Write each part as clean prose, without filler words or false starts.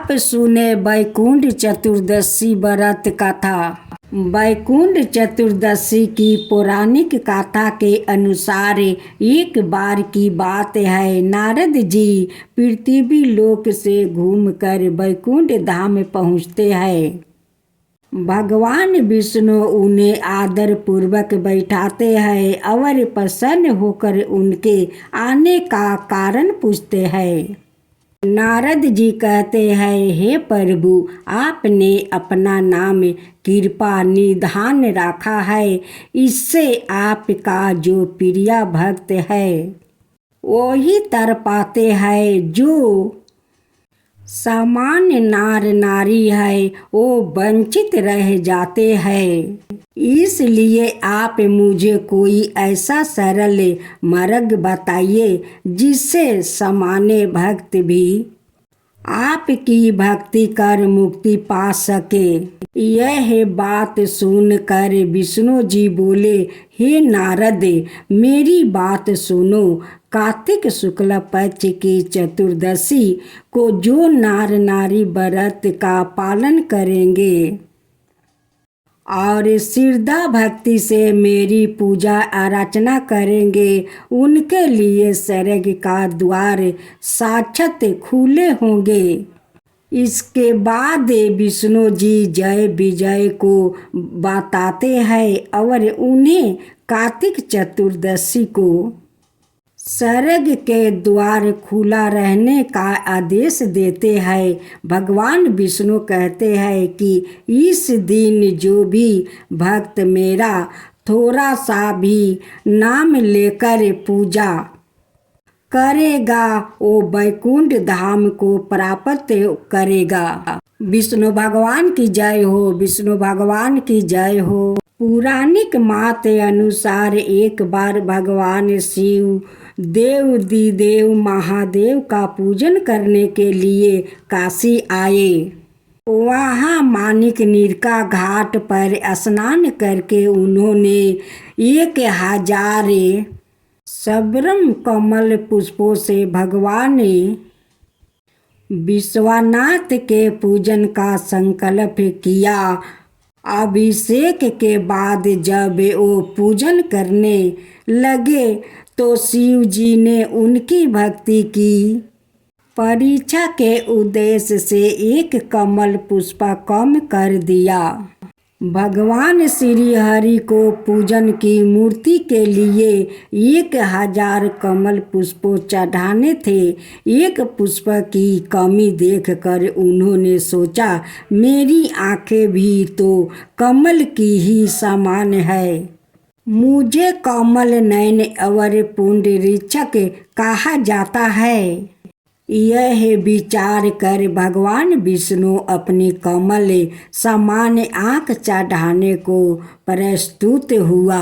आप सुने वैकुंठ चतुर्दशी व्रत कथा। वैकुंठ चतुर्दशी की पौराणिक कथा के अनुसार एक बार की बात है, नारद जी पृथ्वी लोक से घूमकर वैकुंठ धाम पहुँचते हैं। भगवान विष्णु उन्हें आदर पूर्वक बैठाते हैं और प्रसन्न होकर उनके आने का कारण पूछते हैं। नारद जी कहते हैं, हे प्रभु, आपने अपना नाम कृपा निधान रखा है, इससे आपका जो प्रिय भक्त है वही तर पाते हैं। जो सामान्य नार नारी है वो वंचित रह जाते हैं। इसलिए आप मुझे कोई ऐसा सरल मार्ग बताइए जिससे सामान्य भक्त भी आपकी भक्ति कर मुक्ति पा सके। यह बात सुनकर विष्णु जी बोले, हे नारद, मेरी बात सुनो। कार्तिक शुक्ल पक्ष की चतुर्दशी को जो नार नारी व्रत का पालन करेंगे और श्रद्धा भक्ति से मेरी पूजा अर्चना करेंगे, उनके लिए स्वर्ग का द्वार साक्षात खुले होंगे। इसके बाद विष्णु जी जय विजय को बताते हैं और उन्हें कार्तिक चतुर्दशी को स्वर्ग के द्वार खुला रहने का आदेश देते हैं। भगवान विष्णु कहते हैं कि इस दिन जो भी भक्त मेरा थोड़ा सा भी नाम लेकर पूजा करेगा वो वैकुंठ धाम को प्राप्त करेगा। विष्णु भगवान की जय हो, विष्णु भगवान की जय हो। पौराणिक मत अनुसार एक बार भगवान शिव देव महादेव का पूजन करने के लिए काशी आए। वहाँ माणिकर्णिका घाट पर स्नान करके उन्होंने 1000 सबरम कमल पुष्पों से भगवान विश्वनाथ के पूजन का संकल्प किया। अभिषेक के बाद जब वो पूजन करने लगे तो शिव जी ने उनकी भक्ति की परीक्षा के उद्देश्य से एक कमल पुष्प कम कर दिया। भगवान श्री हरि को पूजन की मूर्ति के लिए 1000 कमल पुष्पों चढ़ाने थे। एक पुष्प की कमी देखकर उन्होंने सोचा, मेरी आंखें भी तो कमल की ही समान है, मुझे कमल नयन और पुंडरीक्षक कहा जाता है। यह विचार कर भगवान विष्णु अपनी कमल समान आँख चढ़ाने को प्रस्तुत हुआ।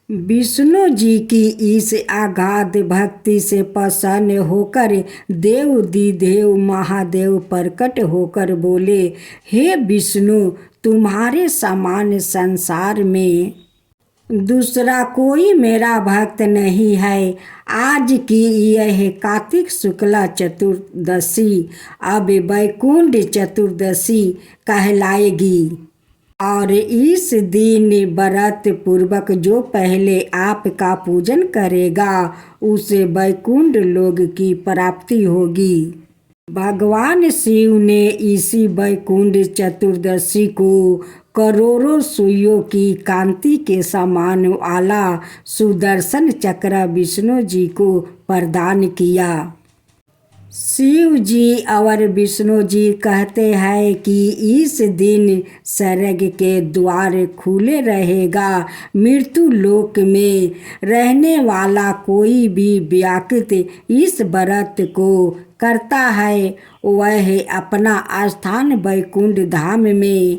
विष्णु जी की इस अगाध भक्ति से प्रसन्न होकर देव महादेव प्रकट होकर बोले, हे विष्णु, तुम्हारे समान संसार में दूसरा कोई मेरा भक्त नहीं है। आज की यह कार्तिक शुक्ला चतुर्दशी अब वैकुंठ चतुर्दशी कहलाएगी और इस दिन व्रत पूर्वक जो पहले आपका पूजन करेगा उसे वैकुंठ लोक की प्राप्ति होगी। भगवान शिव ने इसी वैकुंठ चतुर्दशी को करोड़ों सुइयों की कांति के समान वाला सुदर्शन चक्र विष्णु जी को प्रदान किया। शिव जी और विष्णु जी कहते हैं कि इस दिन स्वर्ग के द्वार खुले रहेगा। मृत्यु लोक में रहने वाला कोई भी व्यक्ति इस व्रत को करता है वह अपना स्थान वैकुंठ धाम में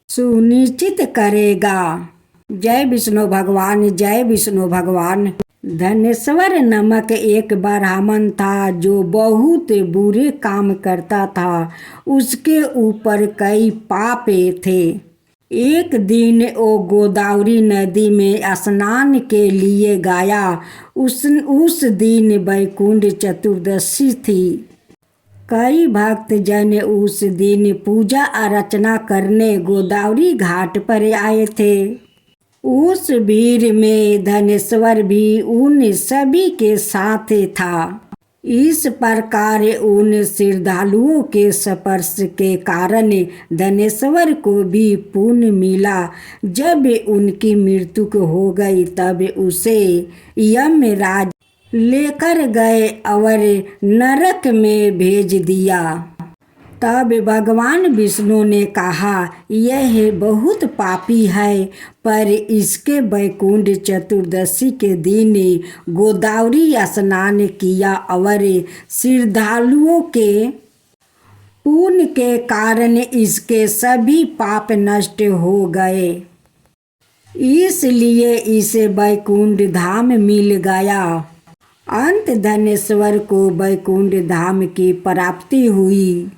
सुनिश्चित करेगा। जय विष्णु भगवान, जय विष्णु भगवान। धनेश्वर नामक एक ब्राह्मण था जो बहुत बुरे काम करता था। उसके ऊपर कई पाप थे। एक दिन वो गोदावरी नदी में स्नान के लिए गया। उस दिन वैकुंठ चतुर्दशी थी। कई भक्त जन उस दिन पूजा अर्चना करने गोदावरी घाट पर आए थे। उस भीड़ में धनेश्वर भी उन सभी के साथ था। इस प्रकार उन श्रद्धालुओं के स्पर्श के कारण धनेश्वर को भी पुण्य मिला। जब उनकी मृत्यु हो गई तब उसे यमराज लेकर गए और नरक में भेज दिया। तब भगवान विष्णु ने कहा, यह बहुत पापी है, पर इसके वैकुंठ चतुर्दशी के दिन गोदावरी स्नान किया और श्रद्धालुओं के पुण्य के कारण इसके सभी पाप नष्ट हो गए, इसलिए इसे वैकुंठ धाम मिल गया। अंत धनेश्वर को वैकुंठ धाम की प्राप्ति हुई।